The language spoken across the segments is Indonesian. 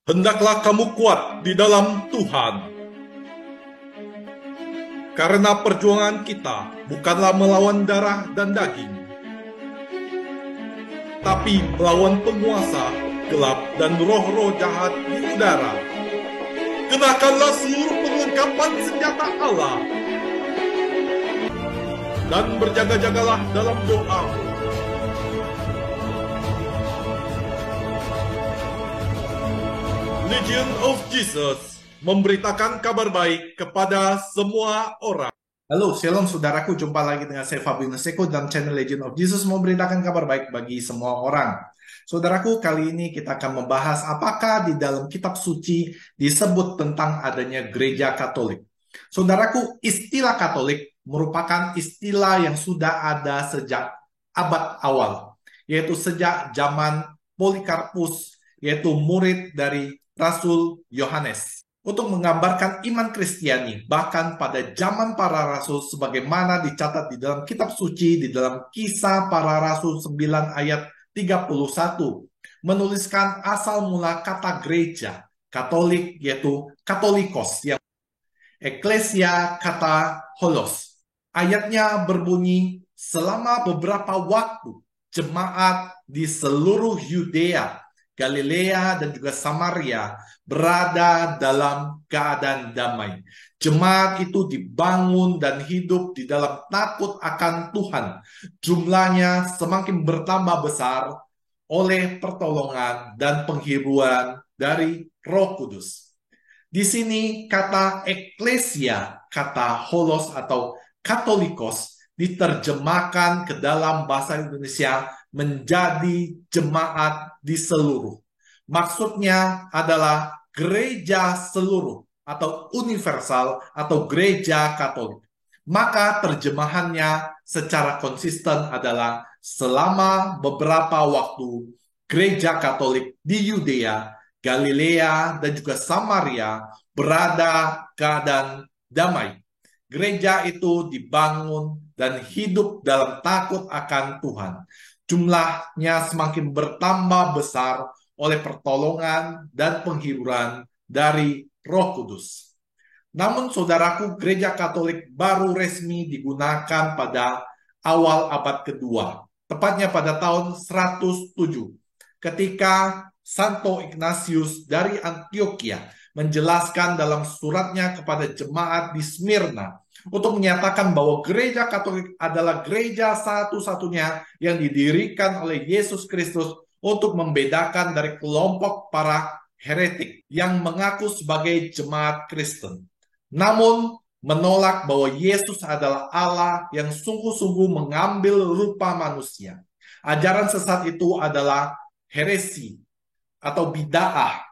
Hendaklah kamu kuat di dalam Tuhan. Karena perjuangan kita bukanlah melawan darah dan daging, tapi melawan penguasa gelap dan roh-roh jahat di udara. Kenakanlah seluruh perlengkapan senjata Allah dan berjaga-jagalah dalam doa. Legion of Jesus memberitakan kabar baik kepada semua orang. Halo, shalom saudaraku, jumpa lagi dengan saya Fabio Seko dalam channel Legion of Jesus memberitakan kabar baik bagi semua orang. Saudaraku, kali ini kita akan membahas apakah di dalam kitab suci disebut tentang adanya gereja Katolik. Saudaraku, istilah Katolik merupakan istilah yang sudah ada sejak abad awal, yaitu sejak zaman Polikarpus, yaitu murid dari Rasul Yohanes, untuk menggambarkan iman Kristiani bahkan pada zaman para rasul sebagaimana dicatat di dalam kitab suci di dalam Kisah Para Rasul 9 ayat 31 menuliskan asal mula kata gereja Katolik yaitu Katolikos, yang Eklesia kata holos. Ayatnya berbunyi, selama beberapa waktu jemaat di seluruh Yudea, Galilea dan juga Samaria berada dalam keadaan damai. Jemaat itu dibangun dan hidup di dalam takut akan Tuhan. Jumlahnya semakin bertambah besar oleh pertolongan dan penghiburan dari Roh Kudus. Di sini kata eklesia, kata holos atau katolikos diterjemahkan ke dalam bahasa Indonesia menjadi jemaat di seluruh. Maksudnya adalah gereja seluruh atau universal atau gereja Katolik. Maka terjemahannya secara konsisten adalah selama beberapa waktu gereja Katolik di Yudea, Galilea dan juga Samaria berada keadaan damai. Gereja itu dibangun dan hidup dalam takut akan Tuhan. Jumlahnya semakin bertambah besar oleh pertolongan dan penghiburan dari Roh Kudus. Namun saudaraku, gereja Katolik baru resmi digunakan pada awal abad kedua, tepatnya pada tahun 107, ketika Santo Ignatius dari Antioquia menjelaskan dalam suratnya kepada jemaat di Smyrna untuk menyatakan bahwa gereja Katolik adalah gereja satu-satunya yang didirikan oleh Yesus Kristus untuk membedakan dari kelompok para heretik yang mengaku sebagai jemaat Kristen, namun menolak bahwa Yesus adalah Allah yang sungguh-sungguh mengambil rupa manusia. Ajaran sesat itu adalah heresi atau bid'ah.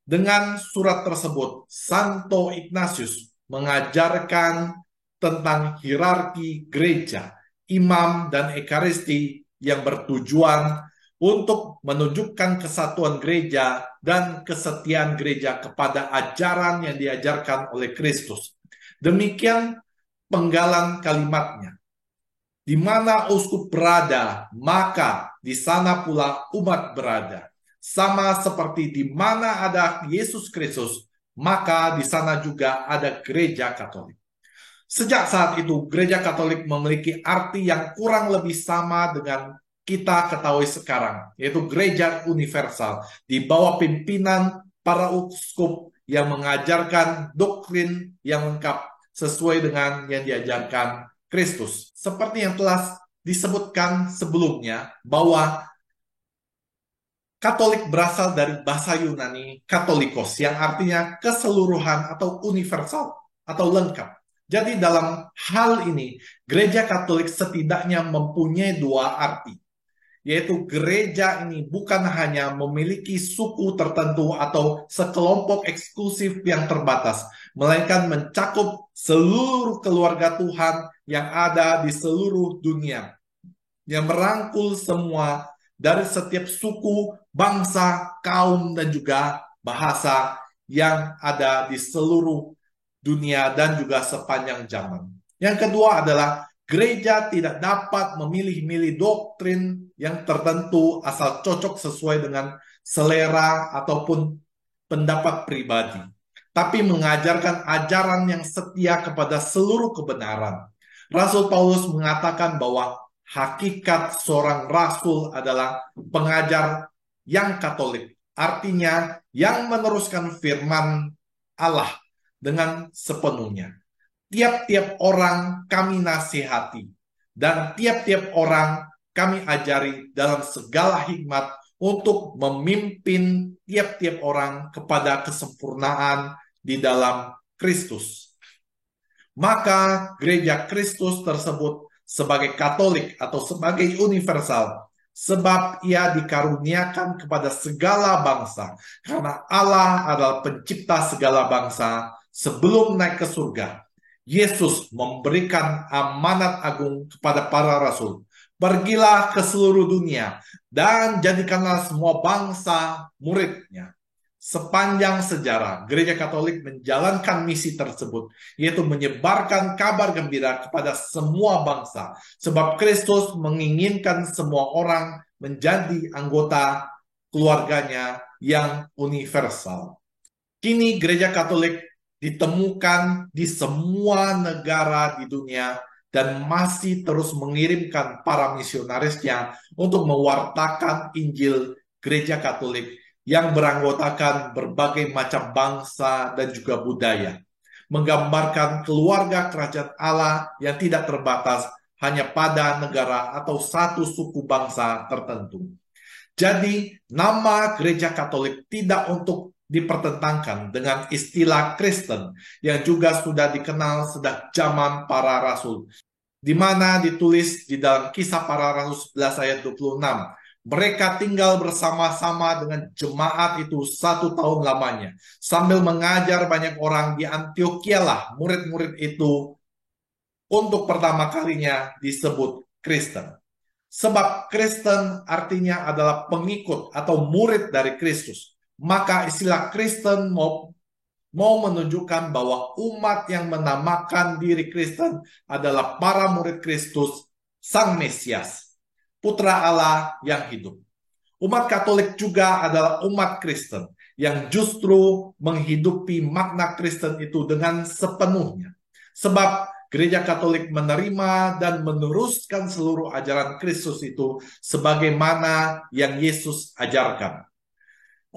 Dengan surat tersebut, Santo Ignatius mengajarkan tentang hierarki gereja, imam dan ekaristi yang bertujuan untuk menunjukkan kesatuan gereja dan kesetiaan gereja kepada ajaran yang diajarkan oleh Kristus. Demikian penggalan kalimatnya. Di mana uskup berada, maka di sana pula umat berada. Sama seperti di mana ada Yesus Kristus, maka di sana juga ada gereja Katolik. Sejak saat itu, gereja Katolik memiliki arti yang kurang lebih sama dengan kita ketahui sekarang, yaitu gereja universal di bawah pimpinan para uskup yang mengajarkan doktrin yang lengkap sesuai dengan yang diajarkan Kristus. Seperti yang telah disebutkan sebelumnya, bahwa Katolik berasal dari bahasa Yunani katolikos, yang artinya keseluruhan atau universal atau lengkap. Jadi dalam hal ini, gereja Katolik setidaknya mempunyai dua arti, yaitu gereja ini bukan hanya memiliki suku tertentu atau sekelompok eksklusif yang terbatas, melainkan mencakup seluruh keluarga Tuhan yang ada di seluruh dunia, yang merangkul semua dari setiap suku, bangsa, kaum, dan juga bahasa yang ada di seluruh dunia dan juga sepanjang zaman. Yang kedua adalah gereja tidak dapat memilih-milih doktrin yang tertentu asal cocok sesuai dengan selera ataupun pendapat pribadi, tapi mengajarkan ajaran yang setia kepada seluruh kebenaran. Rasul Paulus mengatakan bahwa hakikat seorang rasul adalah pengajar yang Katolik, artinya yang meneruskan firman Allah dengan sepenuhnya. Tiap-tiap orang kami nasihati, dan tiap-tiap orang kami ajari dalam segala hikmat untuk memimpin tiap-tiap orang kepada kesempurnaan di dalam Kristus. Maka gereja Kristus tersebut sebagai Katolik atau sebagai universal, sebab ia dikaruniakan kepada segala bangsa, karena Allah adalah pencipta segala bangsa. Sebelum naik ke surga, Yesus memberikan amanat agung kepada para rasul. Pergilah ke seluruh dunia dan jadikanlah semua bangsa muridnya. Sepanjang sejarah, Gereja Katolik menjalankan misi tersebut, yaitu menyebarkan kabar gembira kepada semua bangsa. Sebab Kristus menginginkan semua orang menjadi anggota keluarganya yang universal. Kini Gereja Katolik ditemukan di semua negara di dunia dan masih terus mengirimkan para misionarisnya untuk mewartakan Injil Gereja Katolik yang beranggotakan berbagai macam bangsa dan juga budaya, menggambarkan keluarga kerajaan Allah yang tidak terbatas hanya pada negara atau satu suku bangsa tertentu. Jadi, nama Gereja Katolik tidak untuk dipertentangkan dengan istilah Kristen yang juga sudah dikenal sejak zaman para rasul, di mana ditulis di dalam Kisah Para Rasul 11 ayat 26. Mereka tinggal bersama-sama dengan jemaat itu 1 tahun lamanya, sambil mengajar banyak orang. Di Antiokhia lah murid-murid itu untuk pertama kalinya disebut Kristen. Sebab Kristen artinya adalah pengikut atau murid dari Kristus. Maka istilah Kristen mau menunjukkan bahwa umat yang menamakan diri Kristen adalah para murid Kristus, Sang Mesias, Putra Allah yang hidup. Umat Katolik juga adalah umat Kristen yang justru menghidupi makna Kristen itu dengan sepenuhnya. Sebab Gereja Katolik menerima dan meneruskan seluruh ajaran Kristus itu sebagaimana yang Yesus ajarkan.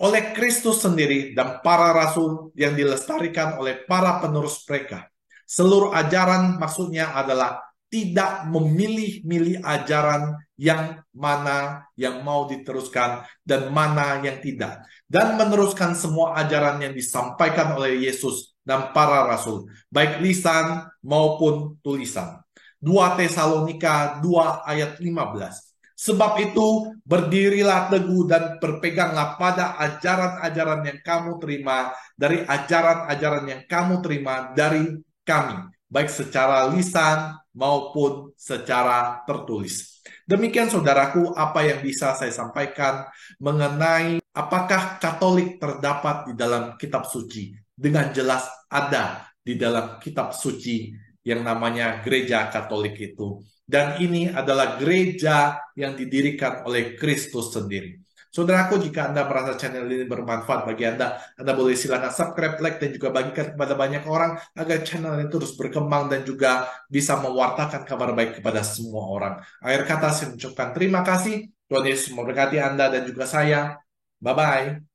Oleh Kristus sendiri dan para rasul yang dilestarikan oleh para penerus mereka. Seluruh ajaran maksudnya adalah tidak memilih-milih ajaran yang mana yang mau diteruskan dan mana yang tidak. Dan meneruskan semua ajaran yang disampaikan oleh Yesus dan para rasul, baik lisan maupun tulisan. 2 Tesalonika 2 ayat 15. Sebab itu, berdirilah teguh dan berpeganglah pada ajaran-ajaran yang kamu terima dari ajaran-ajaran yang kamu terima dari kami, baik secara lisan maupun secara tertulis. Demikian saudaraku apa yang bisa saya sampaikan mengenai apakah Katolik terdapat di dalam kitab suci. Dengan jelas ada di dalam kitab suci yang namanya Gereja Katolik itu. Dan ini adalah gereja yang didirikan oleh Kristus sendiri. Saudaraku, jika Anda merasa channel ini bermanfaat bagi Anda boleh silakan subscribe, like, dan juga bagikan kepada banyak orang agar channel ini terus berkembang dan juga bisa mewartakan kabar baik kepada semua orang. Akhir kata, saya mengucapkan terima kasih. Tuhan Yesus memberkati Anda dan juga saya. Bye-bye.